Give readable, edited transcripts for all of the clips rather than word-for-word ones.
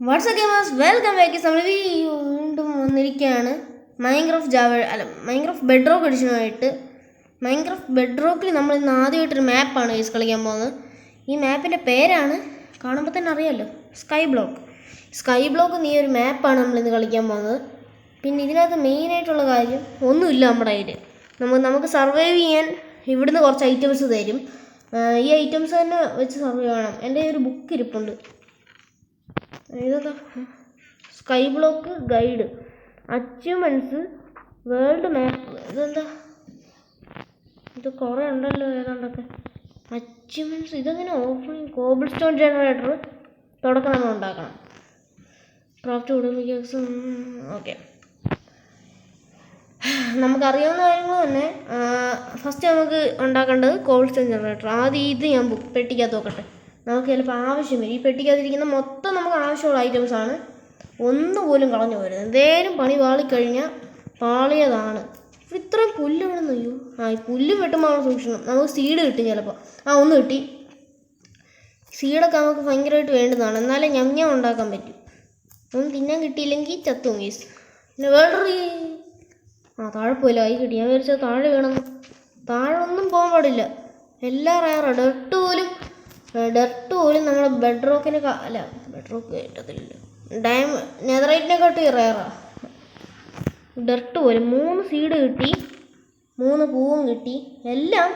WhatsApp gamers welcome back. നമ്മൾ വീണ്ടും വന്നിരിക്കുകയാണ് മൈൻക്രാഫ്റ്റ് ബെഡ്റോക്ക് എഡിഷനുമായിട്ട്. മൈൻക്രാഫ്റ്റ് ബെഡ്റോക്കിൽ നമ്മൾ ഇന്ന് ആദ്യമായിട്ടൊരു മാപ്പാണ് ഗൈസ് കളിക്കാൻ പോകുന്നത്. ഈ മാപ്പിൻ്റെ പേരാണ് കാണുമ്പോൾ തന്നെ അറിയാമല്ലോ, സ്കൈ ബ്ലോക്ക് നീ ഒരു മാപ്പാണ് നമ്മളിന്ന് കളിക്കാൻ പോകുന്നത്. പിന്നെ ഇതിനകത്ത് മെയിനായിട്ടുള്ള കാര്യം ഒന്നുമില്ല നമ്മുടെ കയ്യിൽ. നമുക്ക് സർവൈവ് ചെയ്യാൻ ഇവിടുന്ന് കുറച്ച് ഐറ്റംസ് തരും. ഈ ഐറ്റംസ് തന്നെ വെച്ച് സർവൈവ് ചെയ്യണം. എൻ്റെ ഒരു ബുക്ക് ഇരിപ്പുണ്ട്, ഇതെന്താ sky block guide, achievements, world map. ഇതെന്താ ഇത് കുറേ ഉണ്ടല്ലോ, ഏതാണ്ടൊക്കെ അച്ചീവ്മെൻറ്റ്സ്. ഇതെങ്ങനെ ഓഫ്ലൈൻ കോബിൾ സ്റ്റോൺ ജനറേറ്റർ തുടക്കം നമ്മൾ ഉണ്ടാക്കണം. ക്രാഫ്റ്റ് കൊടുക്കും. ഓക്കെ, നമുക്കറിയാവുന്ന കാര്യങ്ങൾ തന്നെ. ഫസ്റ്റ് നമുക്ക് ഉണ്ടാക്കേണ്ടത് കോബിൾ സ്റ്റോൺ ജനറേറ്റർ. ആദ്യം ഇത് ഞാൻ പെട്ടിക്കകത്ത് നോക്കട്ടെ. നമുക്ക് ചിലപ്പോൾ ആവശ്യം വരും. ഈ പെട്ടിക്കകത്തിരിക്കുന്ന മൊത്തം നമുക്ക് ആവശ്യമുള്ള ഐറ്റംസാണ്. ഒന്നുപോലും കളഞ്ഞു പോരുത്. എന്തേലും പണി പാളിക്കഴിഞ്ഞാൽ പാളിയതാണ്. ഇത്രയും പുല്ല് വേണമെന്ന്. അയ്യോ, ഈ പുല്ല് വെട്ടുമ്പോൾ നമ്മൾ സൂക്ഷിക്കണം. നമുക്ക് സീഡ് കിട്ടും ചിലപ്പോൾ. ഒന്ന് കിട്ടി. സീഡൊക്കെ നമുക്ക് ഭയങ്കരമായിട്ട് വേണ്ടുന്നതാണ്, എന്നാലേ ഞഞ്ഞ ഉണ്ടാക്കാൻ പറ്റും. ഒന്നും തിന്നാൻ കിട്ടിയില്ലെങ്കിൽ ചത്തും ഗീസ്. പിന്നെ വേൾഡ് താഴെ പോയില്ല, കൈ കിട്ടി. ഞാൻ വിചാരിച്ചത് താഴെ വേണമെന്ന്. താഴെ ഒന്നും പോകാൻ പാടില്ല, എല്ലാം റയറാണ്. ഡെർട്ട് പോലും നമ്മളെ ബെഡ്റോക്കിനെ ബെഡ്റോക്ക് കിട്ടത്തില്ല. നെതറൈറ്റിനെക്കാട്ടി റയറാണ് ഡെർട്ട് പോലും. 3 സീഡ് കിട്ടി, 3 പൂവും കിട്ടി. എല്ലാം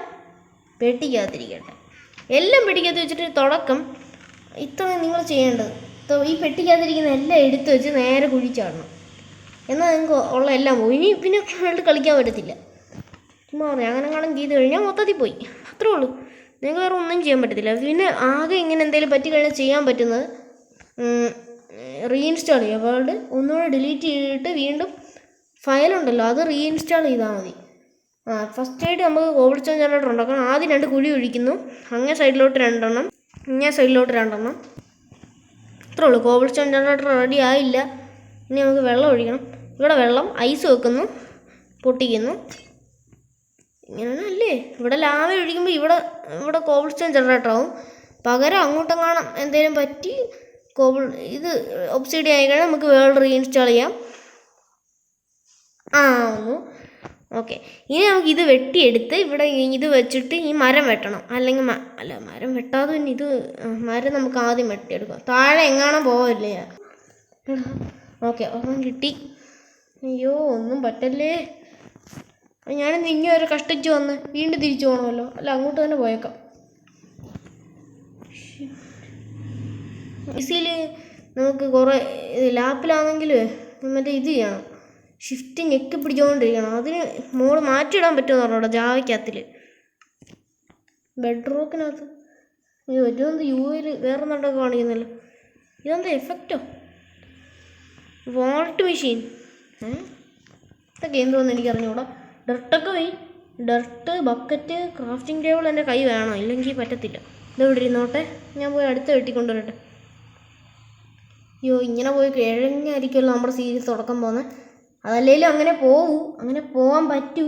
പെട്ടിക്കകത്തിരിക്കട്ടെ. എല്ലാം പെട്ടിക്കകത്ത് വെച്ചിട്ട് തുടക്കം ഇത്രയും നിങ്ങൾ ചെയ്യേണ്ടത്. ഈ പെട്ടിക്കകത്തിരിക്കുന്ന എല്ലാം എടുത്ത് വെച്ച് നേരെ കുഴിച്ചാടണം. എന്നാൽ നിങ്ങൾക്ക് ഉള്ള എല്ലാം പോയി. ഇനി പിന്നെ കളിക്കാൻ പറ്റത്തില്ല. ചുമ്മാ പറയാം, അങ്ങനെ കാണാൻ ചെയ്ത് കഴിഞ്ഞാൽ മൊത്തത്തിൽ പോയി. അത്രേ ഉള്ളൂ. നിങ്ങൾക്ക് വേറെ ഒന്നും ചെയ്യാൻ പറ്റത്തില്ല. പിന്നെ ആകെ ഇങ്ങനെ എന്തെങ്കിലും പറ്റിക്കഴിഞ്ഞാൽ ചെയ്യാൻ പറ്റുന്നത് റീഇൻസ്റ്റാൾ ചെയ്യുക. വേൾഡ് ഒന്നുകൂടെ ഡിലീറ്റ് ചെയ്തിട്ട് വീണ്ടും ഫയലുണ്ടല്ലോ അത് റീഇൻസ്റ്റാൾ ചെയ്താൽ മതി. ഫസ്റ്റായിട്ട് നമുക്ക് കോബിൾ സ്റ്റോൺ ജനറേറ്റർ ഉണ്ടാക്കണം. ആദ്യം 2 കുഴി ഒഴിക്കുന്നു. അങ്ങേ സൈഡിലോട്ട് 2 എണ്ണം, ഇങ്ങേ സൈഡിലോട്ട് 2 എണ്ണം. ഇത്രേ ഉള്ളൂ. കോബിൾ സ്റ്റോൺ ജനറേറ്റർ റെഡി ആയില്ല. ഇനി നമുക്ക് വെള്ളം ഒഴിക്കണം. ഇവിടെ വെള്ളം ഐസ് വെക്കുന്നു, പൊട്ടിക്കുന്നു. ഇങ്ങനെയാണ് അല്ലേ. ഇവിടെ ലാവ ഒഴിക്കുമ്പോൾ ഇവിടെ കോബിൾ സ്റ്റോൺ ജനറേറ്റർ ആവും. പകരം അങ്ങോട്ടും കാണാം എന്തെങ്കിലും പറ്റി ഇത് ഒബ്സിഡിയൻ ആയി കഴിഞ്ഞാൽ നമുക്ക് വേൾഡ് റീഇൻസ്റ്റാൾ ചെയ്യാം. ഒന്ന് ഓക്കെ. ഇനി നമുക്ക് ഇത് വെട്ടിയെടുത്ത് ഇവിടെ ഇത് വെച്ചിട്ട് ഈ മരം വെട്ടണം. അല്ലെങ്കിൽ മരം വെട്ടാതെ തന്നെ മരം നമുക്ക് ആദ്യം വെട്ടിയെടുക്കാം. താഴെ എങ്ങാനും പോവില്ലേ. ഓക്കെ, ഒന്നും കിട്ടി. അയ്യോ, ഒന്നും പറ്റല്ലേ. ഞാനിന്ന് ഇങ്ങനെ ഒരു കഷ്ടിച്ച് വന്ന് വീണ്ടും തിരിച്ചു പോകണമല്ലോ. അല്ല, അങ്ങോട്ട് തന്നെ പോയേക്കാം. ഈസിയിൽ നമുക്ക് കുറേ ലാപ്പിലാണെങ്കിൽ മറ്റേ ഇത് ചെയ്യണം, ഷിഫ്റ്റ് ഞെക്കി പിടിച്ചുകൊണ്ടിരിക്കണം. അതിന് മോഡ് മാറ്റിയിടാൻ പറ്റുമെന്ന് പറഞ്ഞോ ജാവയ്ക്കകത്തിൽ. ബെഡ്റോക്കിനകത്ത് ഇതെന്ത് യുയിൽ വേറെ നടക്കെ കാണിക്കുന്നല്ലോ. ഇതെന്താ എഫക്റ്റോ? വാൾട്ട് മെഷീൻ ഇതൊക്കെ എന്തോന്ന് എനിക്കറിഞ്ഞൂടാ. ഡർട്ടൊക്കെ പോയി. ഡർട്ട്, ബക്കറ്റ്, ക്രാഫ്റ്റിംഗ് ടേബിൾ എൻ്റെ കൈ വേണം, ഇല്ലെങ്കിൽ പറ്റത്തില്ല. ഇതെവിടെ ഇരുന്നോട്ടെ, ഞാൻ പോയി അടുത്ത് വെട്ടിക്കൊണ്ടുവരട്ടെ. അയ്യോ, ഇങ്ങനെ പോയി കിഴങ്ങായിരിക്കുമല്ലോ നമ്മുടെ സീരീസ് തുടക്കം പോകുന്നത്. അതല്ലേലും അങ്ങനെ പോകാൻ പറ്റൂ,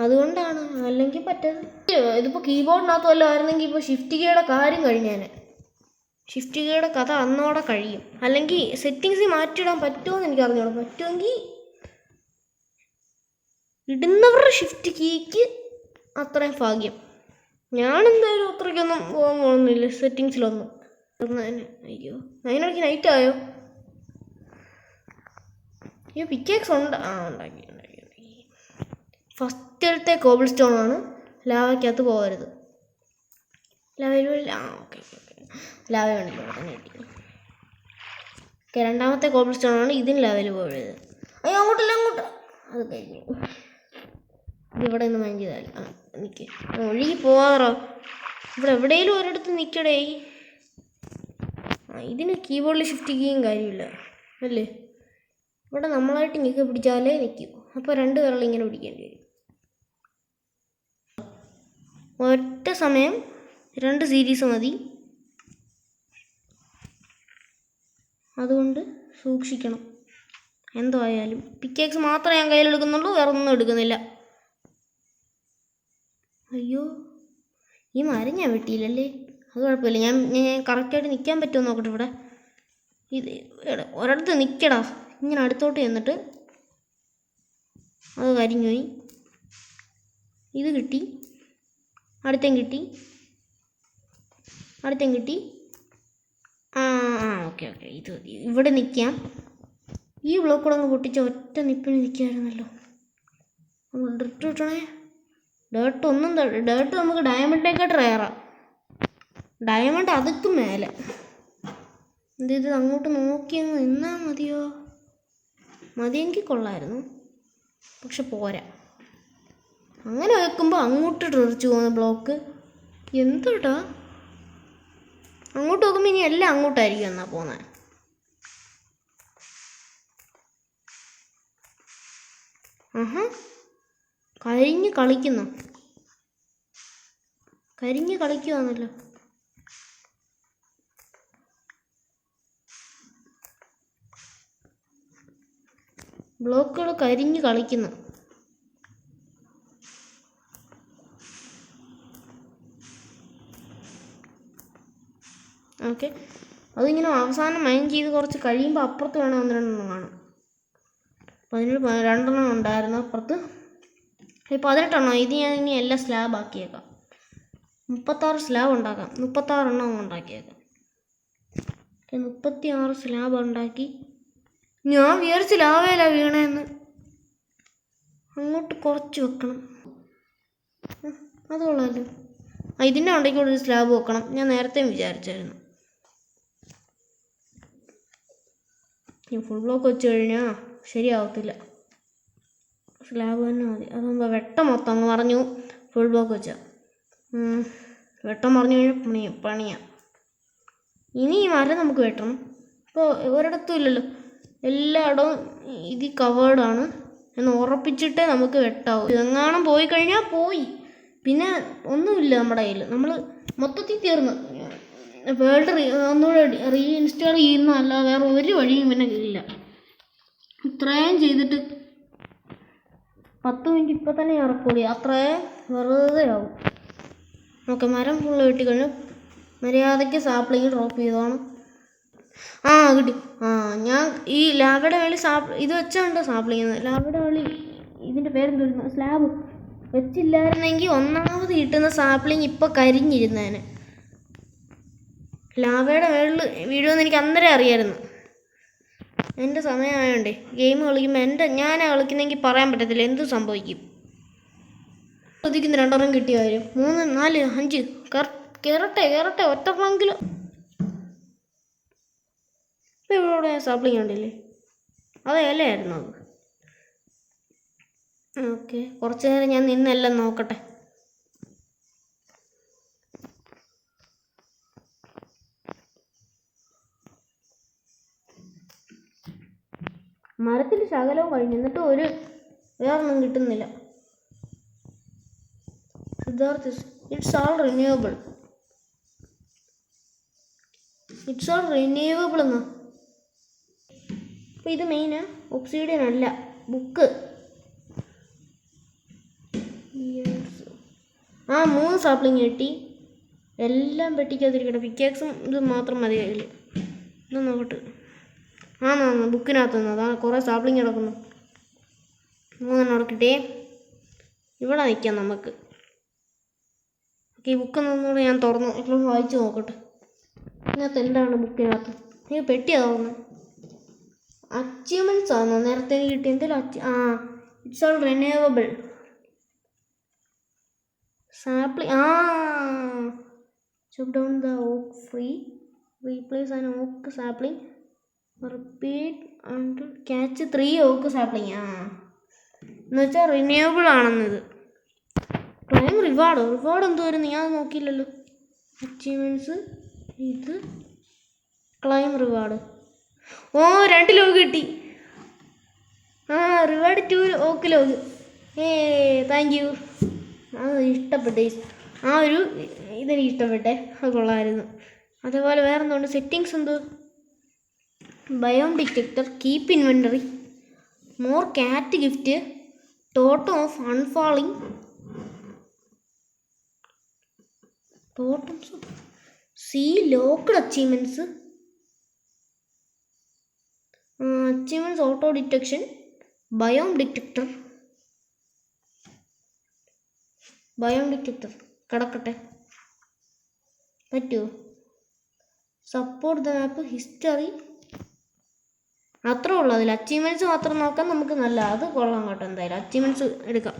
അതുകൊണ്ടാണ്. അല്ലെങ്കിൽ പറ്റത്. ഇതിപ്പോൾ കീബോർഡിനകത്ത് വല്ലതും ആയിരുന്നെങ്കിൽ ഇപ്പോൾ ഷിഫ്റ്റ് കീയുടെ കാര്യം കഴിഞ്ഞാൽ. ഷിഫ്റ്റ് കീയുടെ കഥ അന്നോടെ കഴിയും. അല്ലെങ്കിൽ സെറ്റിങ്സിൽ മാറ്റിയിടാൻ പറ്റുമോയെന്ന് എനിക്ക് അറിഞ്ഞോളൂ. പറ്റുമെങ്കിൽ ഇടുന്നവരുടെ ഷിഫ്റ്റ് കീക്ക് അത്രയും ഭാഗ്യം. ഞാനെന്തായാലും അത്രയ്ക്കൊന്നും പോകാൻ പോകുന്നില്ല സെറ്റിങ്സിലൊന്നും. അയ്യോ, അതിനിടയ്ക്ക് നൈറ്റ് ആയോ? അയ്യോ, പിക്കേക്സ് ഉണ്ടാക്കി. ഫസ്റ്റിലത്തെ കോബിൾ സ്റ്റോൺ ആണ്. ലാവയ്ക്കകത്ത് പോകരുത്. ഓക്കെ, ലാവ വേണമല്ലോ തന്നെ കിട്ടി. ഓക്കെ, രണ്ടാമത്തെ കോബിൾ സ്റ്റോൺ ആണ്. ഇതിന് ലെവൽ പോകരുത്. അയ്യോ, അങ്ങോട്ടല്ല, അത് കഴിഞ്ഞു. ഇവിടെ നിന്ന് മൈൻഡ് ചെയ്താൽ നിൽക്കുക, ഒഴുകി പോവാറോ. ഇവിടെ എവിടെയെങ്കിലും ഒരിടത്ത് നിൽക്കടേ. ഇതിന് കീബോർഡിൽ ഷിഫ്റ്റ് കീയും കാര്യമില്ല അല്ലേ. ഇവിടെ നമ്മളായിട്ട് ഞെക്കി പിടിച്ചാലേ നിൽക്കൂ. അപ്പോൾ 2 വിരൽ ഇങ്ങനെ പിടിക്കേണ്ടി വരും. ഒറ്റ സമയം 2 സീരീസ് മതി. അതുകൊണ്ട് സൂക്ഷിക്കണം. എന്തോ ആയാലും പിക്കേക്സ് മാത്രമേ ഞാൻ കയ്യിലെടുക്കുന്നുള്ളൂ, വേറെ ഒന്നും എടുക്കുന്നില്ല. അയ്യോ, ഈ മരം ഞാൻ വെട്ടിയില്ലല്ലേ. അത് കുഴപ്പമില്ല. ഞാൻ കറക്റ്റായിട്ട് നിൽക്കാൻ പറ്റുമോ നോക്കട്ടെ. ഇവിടെ ഇത് ഒരിടത്ത് നിൽക്കടാ. ഇങ്ങനെ അടുത്തോട്ട് ചെന്നിട്ട് അത് കരിഞ്ഞു പോയി. ഇത് കിട്ടി, അടുത്തേം കിട്ടി, അടുത്തേം കിട്ടി. ഓക്കെ ഇത് ഇവിടെ നിൽക്കാം. ഈ ബ്ലോക്ക് കൂടെ അങ്ങ് പൊട്ടിച്ച ഒറ്റ നിപ്പിന് നിൽക്കാമായിരുന്നല്ലോ. ഡർട്ട് കിട്ടണേ. ഡേർട്ട് നമുക്ക് ഡയമണ്ടിനെക്കാട്ട് റയറാണ്. ഡയമണ്ട് അതൊക്കെ മേലെ. ഇത് അങ്ങോട്ട് നോക്കിയങ്ങ് നിന്നാൽ മതിയോ? മതിയെങ്കിൽ കൊള്ളായിരുന്നു, പക്ഷെ പോരാ. അങ്ങനെ വെക്കുമ്പോൾ അങ്ങോട്ട് തെറിച്ച് പോകുന്ന ബ്ലോക്ക് എന്തുട്ടാ. അങ്ങോട്ട് നോക്കുമ്പോൾ ഇനി എല്ലാം അങ്ങോട്ടായിരിക്കും എന്നാ പോകുന്നത്. കരിഞ്ഞ് കളിക്കുവാന്നല്ലോ. ബ്ലോക്കുകൾ കരിഞ്ഞ് കളിക്കുന്നു. ഓക്കെ, അതിങ്ങനെ അവസാനം മൈൻ ചെയ്ത് കുറച്ച് കഴിയുമ്പോൾ അപ്പുറത്ത് വേണം 12 കാണും. 12 ഉണ്ടായിരുന്നു അപ്പുറത്ത്. 18 ഇത് ഞാൻ ഇനി എല്ലാം സ്ലാബ് ആക്കിയേക്കാം. 36 സ്ലാബ് ഉണ്ടാക്കാം. 36 ഉണ്ടാക്കിയേക്കാം. 36 സ്ലാബ് ഉണ്ടാക്കി. ഞാൻ വിചാരിച്ച് ലാവേല വീണേന്ന്. അങ്ങോട്ട് കുറച്ച് വെക്കണം. അത് കൊള്ളാമല്ലോ. ഇതിൻ്റെ ഉണ്ടെങ്കിൽ ഒരു സ്ലാബ് വെക്കണം. ഞാൻ നേരത്തെ വിചാരിച്ചായിരുന്നു. ഫുൾ ബ്ലോക്ക് വെച്ച് കഴിഞ്ഞാൽ ശരിയാവത്തില്ല. സ്ലാബ് തന്നെ മതി. അതാകുമ്പോൾ വെട്ടം മൊത്തം അങ്ങ് പറഞ്ഞു. ഫുൾ ബ്ലോക്ക് വെച്ചാൽ വെട്ടം പറഞ്ഞു കഴിഞ്ഞാൽ പണിയാം. ഇനി ഈ മരം നമുക്ക് വെട്ടണം. ഇപ്പോൾ ഒരിടത്തും ഇല്ലല്ലോ, എല്ലായിടവും ഇത് കവേർഡാണ് എന്ന് ഉറപ്പിച്ചിട്ടേ നമുക്ക് വെട്ടാവും. ഇതെങ്ങാനും പോയി കഴിഞ്ഞാൽ പോയി, പിന്നെ ഒന്നുമില്ല നമ്മുടെ കയ്യിൽ. നമ്മൾ മൊത്തത്തിൽ തീർന്നു. വേൾഡ് ഒന്നുകൂടെ റീഇൻസ്റ്റാൾ ചെയ്യുന്നതല്ല വേറെ ഒരു വഴിയും പിന്നെ ഇല്ല. ഇത്രയും ചെയ്തിട്ട് 10 മിനിറ്റ് ഇപ്പം തന്നെ ഇറക്കൂടി, അത്രയും വെറുതെ ആവും. ഓക്കെ, മരം ഫുള്ള് വെട്ടിക്കഴിഞ്ഞു. മര്യാദയ്ക്ക് സാപ്ലിങ് ഡ്രോപ്പ് ചെയ്തോണം. കിട്ടി. ഞാൻ ഈ ലാവയുടെ വേളി ഇത് വെച്ചുണ്ട് സാപ്ലിങ്. ലാവയുടെ വേളി ഇതിൻ്റെ പേരെന്താ, സ്ലാബ് വെച്ചില്ലായിരുന്നെങ്കിൽ ഒന്നാമത് കിട്ടുന്ന സാപ്ലിങ് ഇപ്പോൾ കരിഞ്ഞിരുന്നേനെ. ലാവയുടെ മേളിൽ വീഴുമെന്ന് എനിക്ക് അന്നേരം അറിയായിരുന്നു. എൻ്റെ സമയമായോണ്ടേ ഗെയിം കളിക്കുമ്പോൾ ഞാനാ കളിക്കുന്നെങ്കിൽ പറയാൻ പറ്റത്തില്ല എന്ത് സംഭവിക്കും. ശ്രദ്ധിക്കുന്ന 2 കിട്ടിയ കാര്യം. 3, 4, 5 കയറട്ടെ ഒറ്റക്കെങ്കിലും. ഇപ്പം ഇവിടെ സാപ്ലിങ് ഉണ്ടല്ലേ, അത് ഇലയായിരുന്നു അത്. ഓക്കെ, കുറച്ച് നേരം ഞാൻ നിന്നെല്ലാം നോക്കട്ടെ. മരത്തിൽ ശകലവും കഴിഞ്ഞു, എന്നിട്ട് വേറൊന്നും കിട്ടുന്നില്ല. സിദ്ധാർത്ഥ്, ഇറ്റ്സ് ഓൾ റിന്യൂവബിൾ എന്നാ. അപ്പോൾ ഇത് മെയിനാ, ഒബ്സിഡിയൻ അല്ല, ബുക്ക്. 3 സാപ്ലിങ് കിട്ടി. എല്ലാം വെട്ടിക്കാതിരിക്കട്ടെ. പിക്കാക്സും ഇത് മാത്രം മതി കയ്യിൽ. ഇത് നോക്കട്ടെ. ബുക്കിനകത്ത് നിന്ന് അതാണ് കുറേ സാപ്ലിങ് കിടക്കുന്നു. 3 കിട്ടേ. ഇവിടെ നിൽക്കാം നമുക്ക്. ഈ ബുക്ക് ഒന്നുകൂടെ ഞാൻ തുറന്നു ഇപ്പോൾ വായിച്ച് നോക്കട്ടെ. ഇതിനകത്ത് എന്താണ് ബുക്കിനകത്ത്? പെട്ടിയാണ് തുറന്നത്. അച്ചീവ്മെൻറ്റ്സ് ആണോ നേരത്തെ കിട്ടി? എന്തെങ്കിലും it's all renewable sapling. Chop down the oak tree, replace an oak sapling, repeat and catch 3 oak sapling. എന്ന് വെച്ചാൽ റിന്യൂവബിൾ ആണെന്നത്. ക്ലൈം റിവാർഡ് എന്തോ വരുന്നു, ഞാൻ നോക്കിയില്ലല്ലോ. അച്ചീവ്മെൻറ്റ്സ്, ഇത് ക്ലൈം റിവാർഡ്. 2 ലോഗ് കിട്ടി. Reward 2 oak log. Thank you. അത് ഇഷ്ടപ്പെട്ടെ. ഇതെനിക്ക് ഇഷ്ടപ്പെട്ടെ, അത് കൊള്ളാമായിരുന്നു. അതേപോലെ വേറെ എന്തുകൊണ്ട് സെറ്റിങ്സ് എന്തോ, biome detector, keep inventory, more cat gift, totem of unfalling, totems, see locked achievements, achievements auto detection, biome detector കിടക്കട്ടെ. പറ്റുമോ? സപ്പോർട്ട് ദ മാപ്പ്, ഹിസ്റ്ററി, അത്രേ ഉള്ളൂ. അതിൽ അച്ചീവ്മെൻറ്റ്സ് മാത്രം നോക്കാൻ നമുക്ക് നല്ല, അത് കൊള്ളാം കേട്ടോ. എന്തായാലും അച്ചീവ്മെൻറ്റ്സ് എടുക്കാം.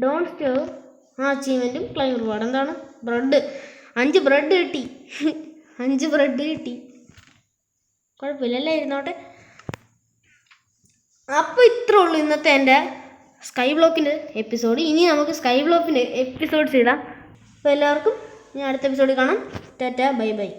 ഡോണ്ട് സ്റ്റേവ് അച്ചീവ്മെൻറ്റും ക്ലൈം റിവാർഡ്. എന്താണ്? ബ്രെഡ്. 5 ബ്രെഡ് കിട്ടി. 5 ബ്രെഡ് കിട്ടി. കുഴപ്പമില്ലല്ലേ, ഇരുന്നോട്ടെ. അപ്പോൾ ഇത്രേ ഉള്ളൂ ഇന്നത്തെ എൻ്റെ സ്കൈ ബ്ലോക്കിൻ്റെ എപ്പിസോഡ്. ഇനി നമുക്ക് സ്കൈ ബ്ലോക്കിൻ്റെ എപ്പിസോഡ്സ് ഇടാം. അപ്പോൾ എല്ലാവർക്കും ഞാൻ അടുത്ത എപ്പിസോഡിൽ കാണാം. Tata, bye bye.